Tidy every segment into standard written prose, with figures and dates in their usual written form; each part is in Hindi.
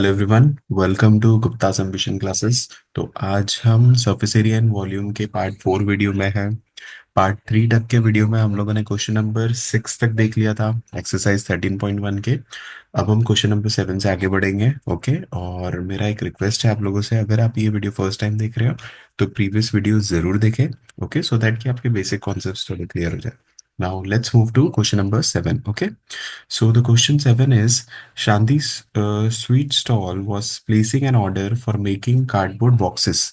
Hello everyone, welcome to Gupta ambition classes. तो आज हम सरफेस एरिया एंड वॉल्यूम के पार्ट 4 वीडियो में हैं। पार्ट 3 तक के वीडियो में हम लोगों ने क्वेश्चन नंबर 6 तक देख लिया था, एक्सरसाइज 13.1 के। अब हम क्वेश्चन नंबर 7 से आगे बढ़ेंगे। ओके, और मेरा एक रिक्वेस्ट है आप लोगों से, अगर आप ये वीडियो फर्स्ट टाइम देख रहे हो तो प्रीवियस वीडियो जरूर देखें। ओके, सो दैट कि आपके बेसिक कॉन्सेप्ट्स थोड़े क्लियर हो जाए। Now let's move to question number 7। Okay, so the question 7 is Shanti's sweet stall was placing an order for making cardboard boxes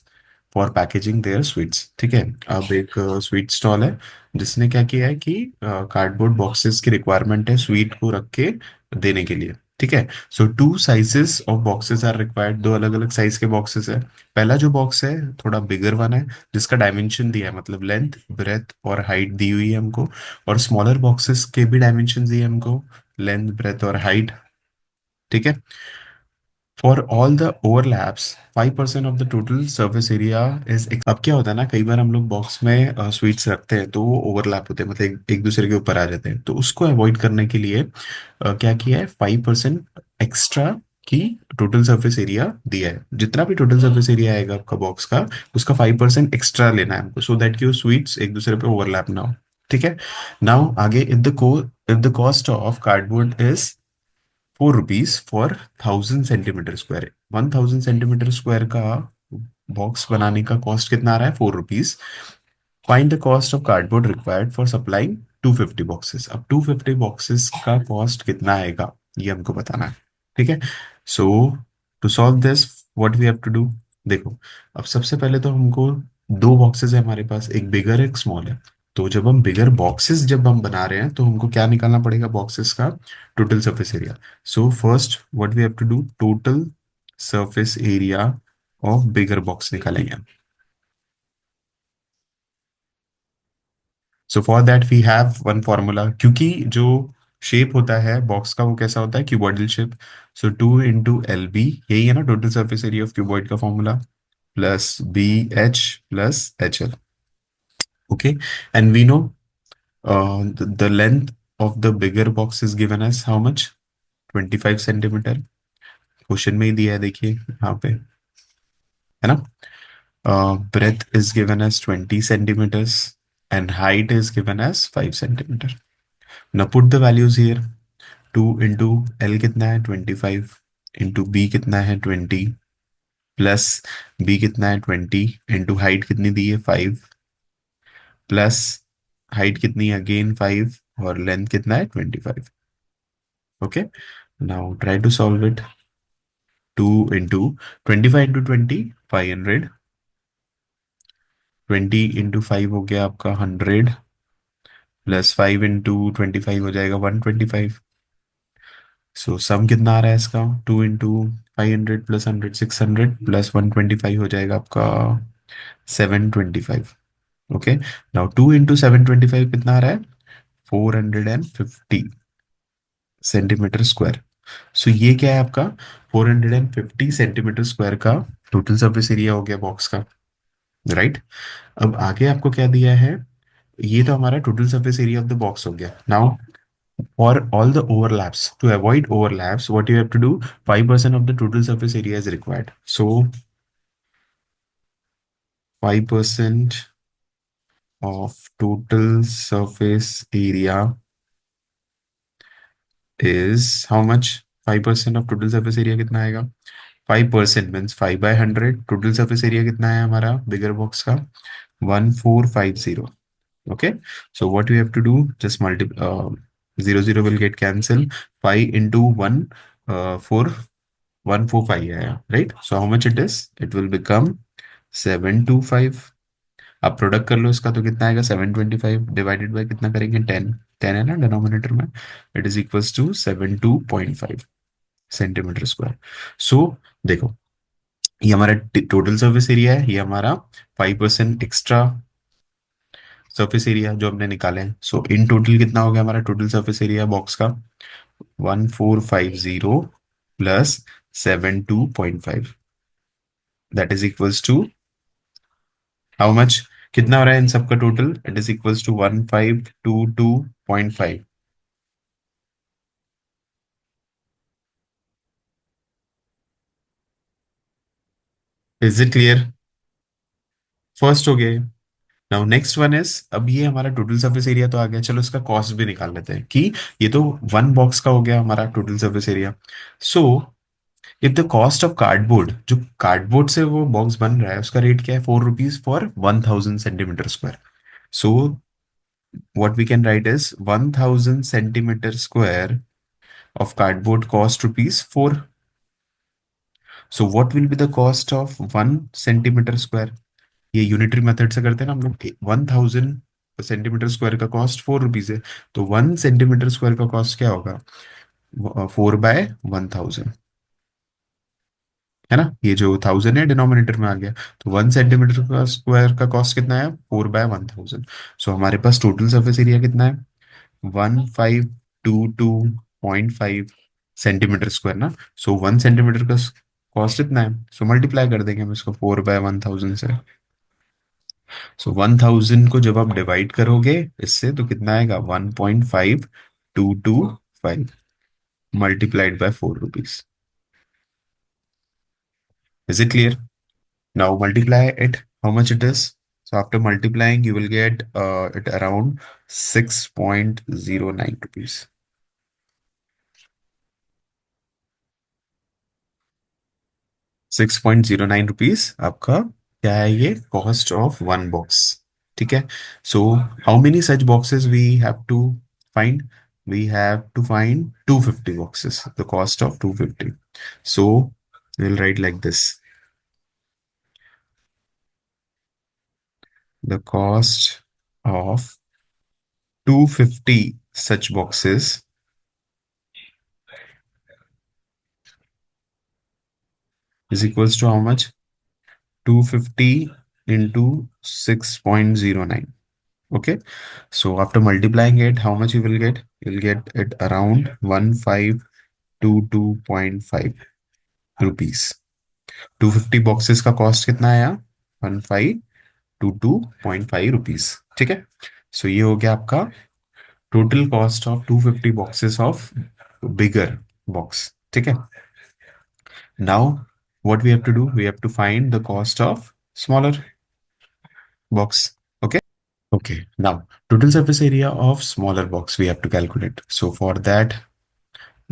for packaging their sweets। ठीक है, अब एक स्वीट स्टॉल है जिसने क्या किया है कि कार्डबोर्ड बॉक्सेस की रिक्वायरमेंट है स्वीट को रख के देने के लिए। ठीक है, so 2 sizes of boxes are required, दो अलग अलग साइज के बॉक्सेस है। पहला जो बॉक्स है थोड़ा बिगर वन है, जिसका डायमेंशन दिया है, मतलब लेंथ ब्रेथ और हाइट दी हुई है हमको। और स्मॉलर बॉक्सेस के भी डायमेंशन दिए हमको, लेंथ ब्रेथ और हाइट। ठीक है, for all the overlaps 5% of the total surface area is. अब क्या होता है ना, कई बार हम लोग बॉक्स में स्वीट्स रखते हैं तो वो ओवरलैप होते हैं, मतलब एक दूसरे के ऊपर आ जाते हैं। तो उसको अवॉइड करने के लिए क्या किया है, 5% एक्स्ट्रा की टोटल सरफेस एरिया दिया है। जितना भी टोटल सरफेस एरिया आएगा आपका बॉक्स का, उसका 5% एक्स्ट्रा लेना है हमको, सो दैट कि वो स्वीट्स एक दूसरे पे ओवरलैप ना हो। ठीक है, नाउ आगे, if the cost of cardboard is ₹4 for 1000 centimetre square, 1000 centimetre square का बॉक्स बनाने का कॉस्ट कितना आ रहा है, ₹4। Find the cost of cardboard required for supplying 250 boxes. अब 250 बॉक्सेस का कॉस्ट कितना आएगा ये हमको बताना है। ठीक है, so to solve this what we have to do. देखो, अब सबसे पहले तो हमको दो बॉक्सेस है हमारे पास, एक बिगर एक स्मॉल है। तो जब हम बिगर बॉक्सेस जब हम बना रहे हैं तो हमको क्या निकालना पड़ेगा, बॉक्सेस का total surface area. So first what we have to do, total surface area of bigger box निकालेंगे। So for that we have one formula, क्योंकि जो शेप होता है बॉक्स का वो कैसा होता है, क्यूबॉइडल शेप। सो 2 × LB, यही है ना total surface area of cuboid का formula, plus BH plus HL। Okay, and we know the length of the bigger box is given as how much, 25 centimetre. Question में ही दिया है, देखिए यहाँ पे, है ना। Breadth is given as 20 centimetres and height is given as 5 centimetre. Now put the values here. 2 × L कितना है, 25, इंटू B कितना है, 20, प्लस B कितना है, 20, इंटू हाइट कितनी दी है, 5, प्लस हाइट कितनी है, अगेन 5, और लेंथ कितना है, 25। Okay, now try to solve it. 2 × 25 × 20, 500, 20 × 5 हो गया आपका 100, प्लस 5 × 25 हो जाएगा 125। सो सम कितना आ रहा है इसका, 2 × 500 प्लस 100, 600, प्लस 125 हो जाएगा आपका 725। ओके, नाउ 2 × 725 कितना आ रहा है, 450 सेंटीमीटर स्क्वायर। सो ये क्या है आपका, 450 सेंटीमीटर स्क्वायर का टोटल सरफेस एरिया हो गया बॉक्स का। राइट, अब आगे आपको क्या दिया है, ये तो हमारा total surface area of the box हो गया। Now for all the overlaps, to avoid overlaps, what you have to do, 5% of the total surface area is required. So 5% of total surface area is how much, 5% of total surface area कितना आएगा, 5% मीन्स 5/100। टोटल सरफेस एरिया कितना है हमारा बिगर बॉक्स का, 1450। Okay, so what we have to do, just multiply, 0 0 will get cancelled, 5 into 1, 4, 145 आया, right? So how much it is, it will become 725। अब प्रोडक्ट कर लो इसका, तो कितना आएगा, 725 डिवाइडेड बाय कितना करेंगे, 10, 10 है ना डिनोमिनेटर में, it is equals to 72.5 centimetre square. So देखो, ये हमारा टोटल सर्फेस एरिया है, ये हमारा 5% एक्स्ट्रा सरफेस एरिया जो हमने निकाले हैं। सो इन टोटल कितना हो गया हमारा टोटल सरफेस एरिया बॉक्स का, 1450 plus 72.5, that is equals to how much, कितना हो रहा है इन सबका total, it is equals to 1522.5। Is it clear? First हो गया। नाउ नेक्स्ट वन इज, अब ये हमारा टोटल सरफेस एरिया तो आ गया, चलो इसका कॉस्ट भी निकाल लेते हैं कि ये तो वन बॉक्स का हो गया हमारा total surface area. So if the cost of cardboard, जो कार्डबोर्ड से वो बॉक्स बन रहा है उसका रेट क्या है, 4 rupees for 1000 centimetre square. So what we can write is 1000 centimeter square of cardboard cost rupees 4. So what will be the cost of 1 centimeter square? ये यूनिटरी मेथड से करते हैं ना हम लोग। 1000 सेंटीमीटर स्क्वायर का कॉस्ट 4 रुपीज है, तो 1 सेंटीमीटर स्क्वायर का कॉस्ट क्या होगा, 4/1000, है ना। ये जो 1000 है डिनोमिनेटर में आ गया, तो 1 सेंटीमीटर का स्क्वायर का कॉस्ट कितना है, 4/1000। सो हमारे पास टोटल सरफेस एरिया कितना है, 1522.5 सेंटीमीटर स्क्वायर ना। सो 1 सेंटीमीटर का कॉस्ट इतना है, सो मल्टीप्लाई कर देंगे हम इसको 4/1000 से। सो 1000 को जब आप डिवाइड करोगे इससे तो कितना आएगा, 1.5225 multiplied by 4 rupees. Is it clear? Now multiply it, how much it is. So after multiplying you will get it around 6.09 rupees. 6.09 rupees आपका क्या है, ये कॉस्ट ऑफ वन बॉक्स। ठीक है। So how many such boxes we have to find, we have to find 250 boxes, the cost of 250। So will write like this, the cost of 250 such boxes is equals to how much, 250 into 6.09. Okay, so after multiplying it, how much you will get? You'll get it around 1522.5 rupees. 250 boxes का कॉस्ट कितना आया, 1522.5 रुपीज। ठीक है। सो ये हो गया आपका total cost of 250 boxes of bigger box. ठीक है। Now what we have to do, we have to find the cost of smaller box. Okay. Okay, now total surface area of smaller box we have to calculate. So for that,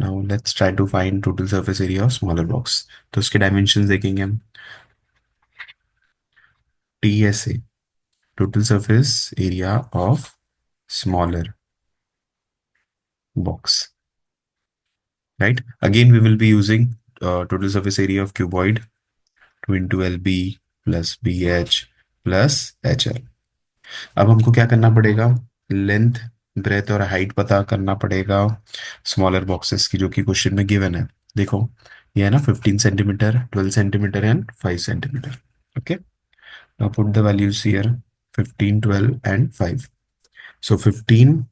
now let's try to find total surface area of smaller box. तो उसके dimensions देखेंगे हम। TSA, total surface area of smaller box, right? Again, we will be using total surface area of cuboid, 2 into LB plus BH plus HL. अब हमको क्या करना पड़ेगा, लेंथ, ब्रेथ और हाइट पता करना पड़ेगा स्मॉलर बॉक्सेस की, जो कि क्वेश्चन में गिवन है। देखो ये है ना, 15 centimetre, 12 centimetre and 5 centimetre. Okay, now put the values here, 15, 12 and 5। So 15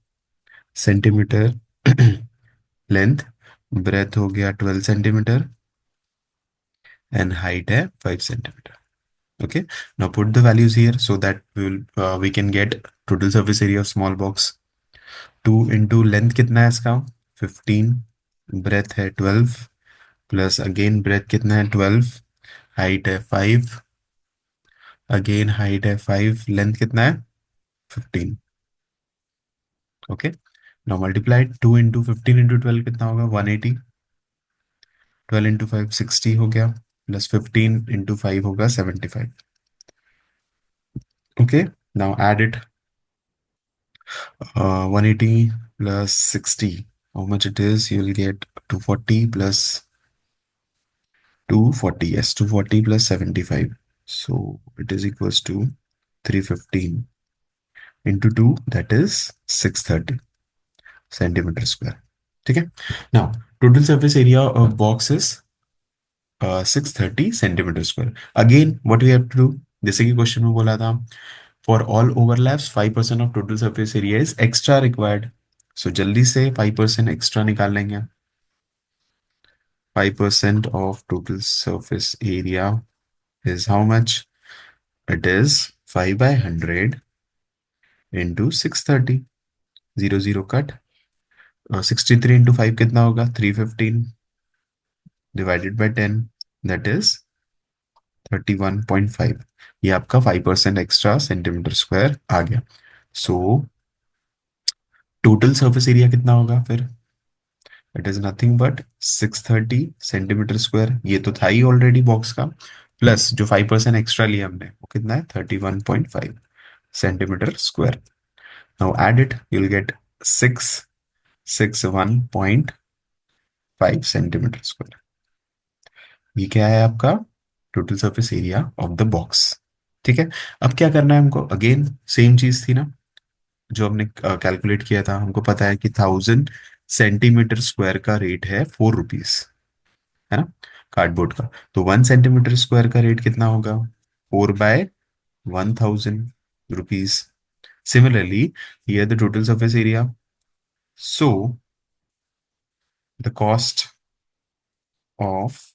centimetre length, breadth हो गया 12 सेंटीमीटर एंड हाइट है 5 centimetre. Okay, now put the values here so that we can get total surface area of small box. 2 into length कितना है इसका, 15, breadth है 12, प्लस अगेन breadth कितना है 12, हाइट है 5, अगेन हाइट है 5, लेंथ कितना है 15। Okay, now multiply 2 into 15 into 12 कितना होगा, 180, 12 इंटू 5 60 हो गया, प्लस 15 इंटू 5 होगा 75। Okay, now add it, 180 plus 60. How much it is? You will get 240 plus 240. Yes, 240 plus 75. So it is equals to 315 into 2, that is 630 centimeter square. ठीक है। Now total surface area of box is 630 centimeter square. Again, what we have to do, जैसे कि क्वेश्चन में बोला था, for all overlaps 5% of total surface area is extra required. So जल्दी से 5% extra निकाल लेंगे। 5% of total surface area is how much? It is 5/100 into 630. 0 0 cut. 63 into 5 कितना होगा, 315 divided by 10, that is 31.5। ये आपका 5% एक्स्ट्रा सेंटीमीटर स्क्वायर आ गया। सो टोटल सरफेस एरिया कितना होगा फिर? It is nothing but 630 centimetre square. ये तो था ही ऑलरेडी बॉक्स का, प्लस जो 5% एक्स्ट्रा लिया हमने वो कितना है, 31.5 centimetre square. Now add it, you will get 661.5 centimetre square. ये क्या है आपका total surface area of the box. ठीक है। अब क्या करना है हमको, अगेन सेम चीज थी ना जो हमने कैलकुलेट किया था। हमको पता है कि 1000 सेंटीमीटर स्क्वायर का रेट है 4 रुपीज, है ना, कार्डबोर्ड का। तो 1 सेंटीमीटर स्क्वायर का रेट कितना होगा, 4/1000 rupees. Similarly here the total surface area, so the of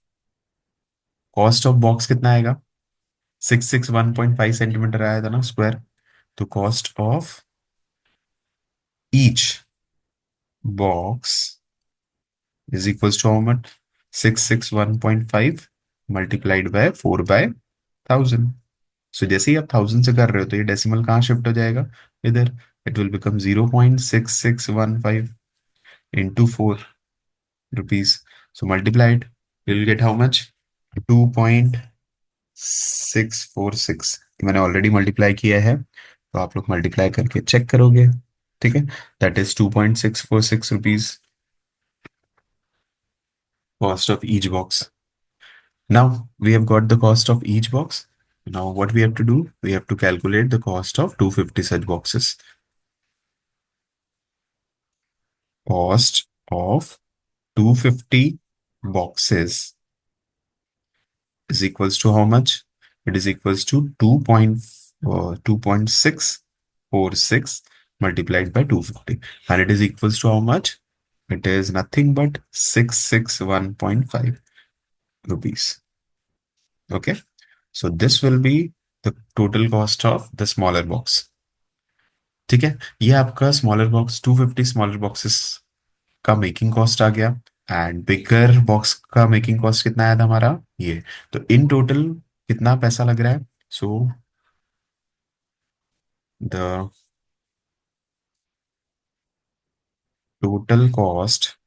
cost of box कितना आएगा, 661.5 सेंटीमीटर आया था ना स्क्वायर। तो cost of each box is equals to how much, 661.5 multiplied by 4/1000। सो जैसे ही आप 1000 से कर रहे हो तो ये डेसिमल कहाँ शिफ्ट हो जाएगा, इधर। It will become 0.6615 into 4 rupees. So multiplied, you will gate how much, 2.646। मैंने ऑलरेडी मल्टीप्लाई किया है, तो आप लोग मल्टीप्लाई करके चेक करोगे। ठीक है, that is 2.646 rupees cost of each box. Now we have got the cost of each box. Now what we have to do? We have to calculate the cost of 250 such boxes. Cost of 250 boxes is equals to how much? It is equals to 2.646 multiplied by 250. And it is equals to how much? It is nothing but 661.5 rupees. Okay. So this will be the total cost of the smaller box. ठीक है, ये आपका स्मॉलर बॉक्स 250 स्मॉलर बॉक्सेस का मेकिंग कॉस्ट आ गया। एंड बिगर बॉक्स का मेकिंग कॉस्ट कितना आया था हमारा, ये। तो इन टोटल कितना पैसा लग रहा है, so the total cost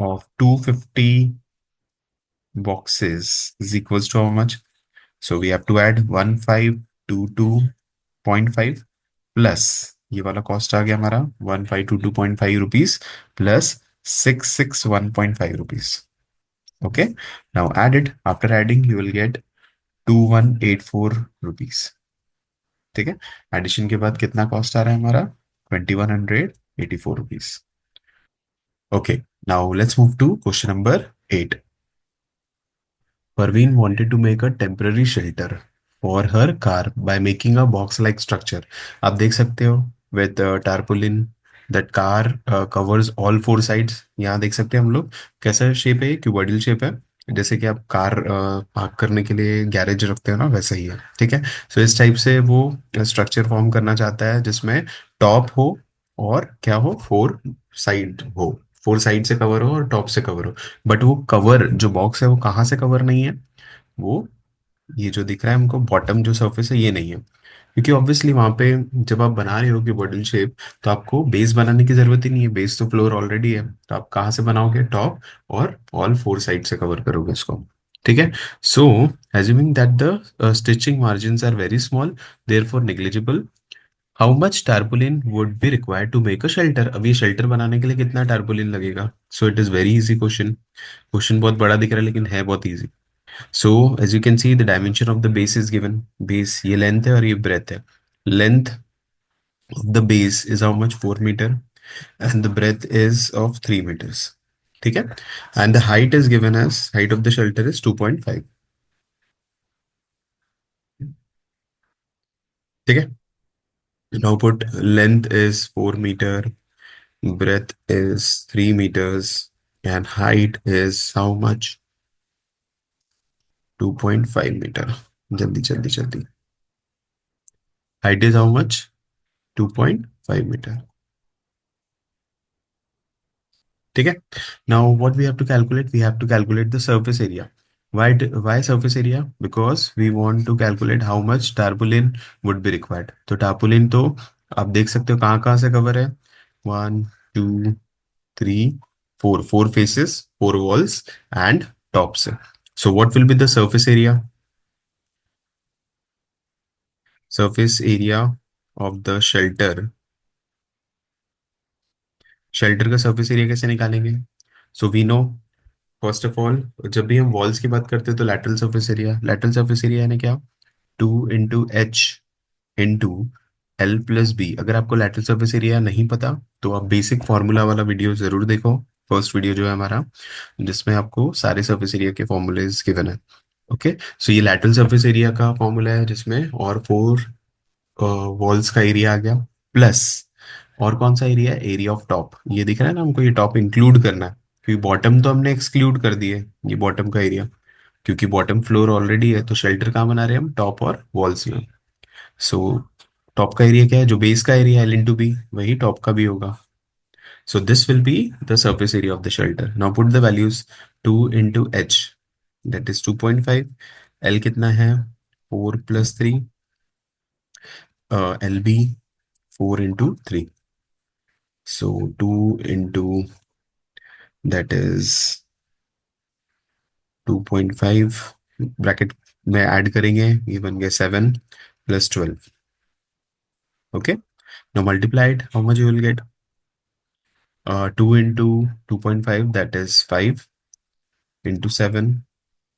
of 250 boxes is equals to how much? So we have to add 1522.5 plus ये वाला कॉस्ट आ गया हमारा 1522.5 rupees plus 661.5 rupees. Okay. Now add it. After adding, you will get 2184 rupees. ठीक है। एडिशन के बाद कितना कॉस्ट आ रहा है हमारा, 2184 rupees. Okay. Now let's move to question number 8। Parveen wanted to make a temporary shelter for her car by making a box-like structure. आप देख सकते हो with tarpaulin that car covers all four sides। यहाँ देख सकते हैं हम लोग कैसा शेप है, क्यूबॉइडल शेप है। जैसे कि आप कार पार्क करने के लिए गैरेज रखते हो ना, वैसा ही है। ठीक है। सो इस टाइप से वो स्ट्रक्चर फॉर्म करना चाहता है जिसमें टॉप हो और क्या हो, फोर साइड हो, फोर साइड से कवर हो और टॉप से कवर हो। बट वो कवर जो बॉक्स है वो कहाँ से कवर नहीं है, वो ये जो दिख रहा है हमको बॉटम जो सरफेस है ये नहीं है। क्योंकि ऑब्वियसली वहां पे जब आप बना रहे हो कि बॉटल शेप, तो आपको बेस बनाने की जरूरत ही नहीं है, बेस तो फ्लोर ऑलरेडी है। तो आप कहाँ से बनाओगे, टॉप और ऑल फोर साइड से कवर करोगे इसको। ठीक है। So assuming that the stitching margins are very small, therefore negligible, how much tarpaulin would be required to make a shelter. अब ये शेल्टर बनाने के लिए कितना टारपोलिन लगेगा। So it is very easy question. Question बहुत बड़ा दिख रहा है लेकिन है बहुत easy. So as you can see the dimension of the base is given. Base ये लेंथ है और ये ब्रेथ है। Length of the base is how much, 4 metre, and the breadth is of 3 metres. ठीक है। And the height is given as, height of the shelter is 2.5। ठीक है। Now put length is 4 metre, breadth is 3 meters, and height is how much, 2.5 meter। जल्दी जल्दी जल्दी, height is how much, 2.5 meter। ठीक है। Now what we have to calculate, we have to calculate the surface area Why surface area? Because we want to calculate how much tarpaulin would be required. तो tarpaulin तो आप देख सकते हो कहाँ कहाँ से कवर है. 1 2 3 4 faces, 4 walls and tops. So what will be the surface area? Surface area of the shelter. Shelter का सर्फेस एरिया कैसे निकालेंगे? So we know, first of all, जब भी हम वॉल्स की बात करते हैं तो लैटरल सर्फेस एरिया यानी क्या? 2 × H इंटू L+B. अगर आपको लैटरल सर्फेस एरिया नहीं पता तो आप बेसिक फार्मूला वाला वीडियो जरूर देखो. फर्स्ट वीडियो जो है हमारा, जिसमें आपको सारे सर्फेस एरिया के फॉर्मूलेज गिवन है. ओके. सो ये लैटरल सर्फेस एरिया का फॉर्मूला है, जिसमें और 4 वॉल्स का एरिया आ गया, प्लस और कौन सा एरिया है? Area of top. ये दिख रहा है ना हमको, ये टॉप इंक्लूड करना है, क्योंकि बॉटम तो हमने एक्सक्लूड कर दिए. ये बॉटम का एरिया, क्योंकि बॉटम फ्लोर ऑलरेडी है, तो शेल्टर कहाँ बना रहे हैं हम? टॉप और वॉल्स में. सो टॉप का एरिया क्या है? जो बेस का एरिया L×B, वही टॉप का भी होगा. So this will be the surface area of the shelter. Now put the values. 2 × H, that is 2.5. L कितना है? 4 + 3. LB 4 × 3. So 2 into that is 2.5, bracket में ऐड करेंगे, ये बन गया 7 + 12. Okay. Now multiplied, how much you will gate? 2 × 2.5, that is 5 × 7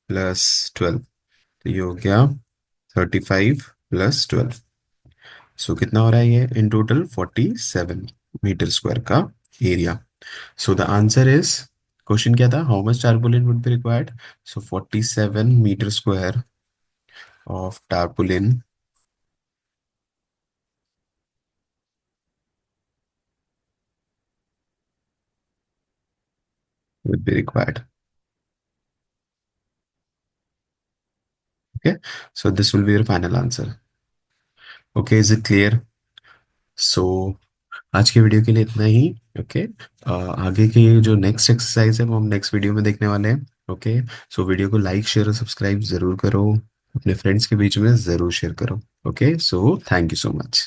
+ 12. तो ये हो गया 35 + 12. सो कितना हो रहा है ये इन टोटल? 47 मीटर स्क्वायर का area. So the answer is, question क्या था? How much tarpaulin would be required? So 47 meter square of tarpaulin would be required. Okay, so this will be your final answer. Okay, is it clear? So आज के वीडियो के लिए इतना ही. ओके. आगे की जो नेक्स्ट एक्सरसाइज है वो हम नेक्स्ट वीडियो में देखने वाले हैं. ओके. सो वीडियो को लाइक शेयर और सब्सक्राइब जरूर करो, अपने फ्रेंड्स के बीच में जरूर शेयर करो. Okay, so thank you so much.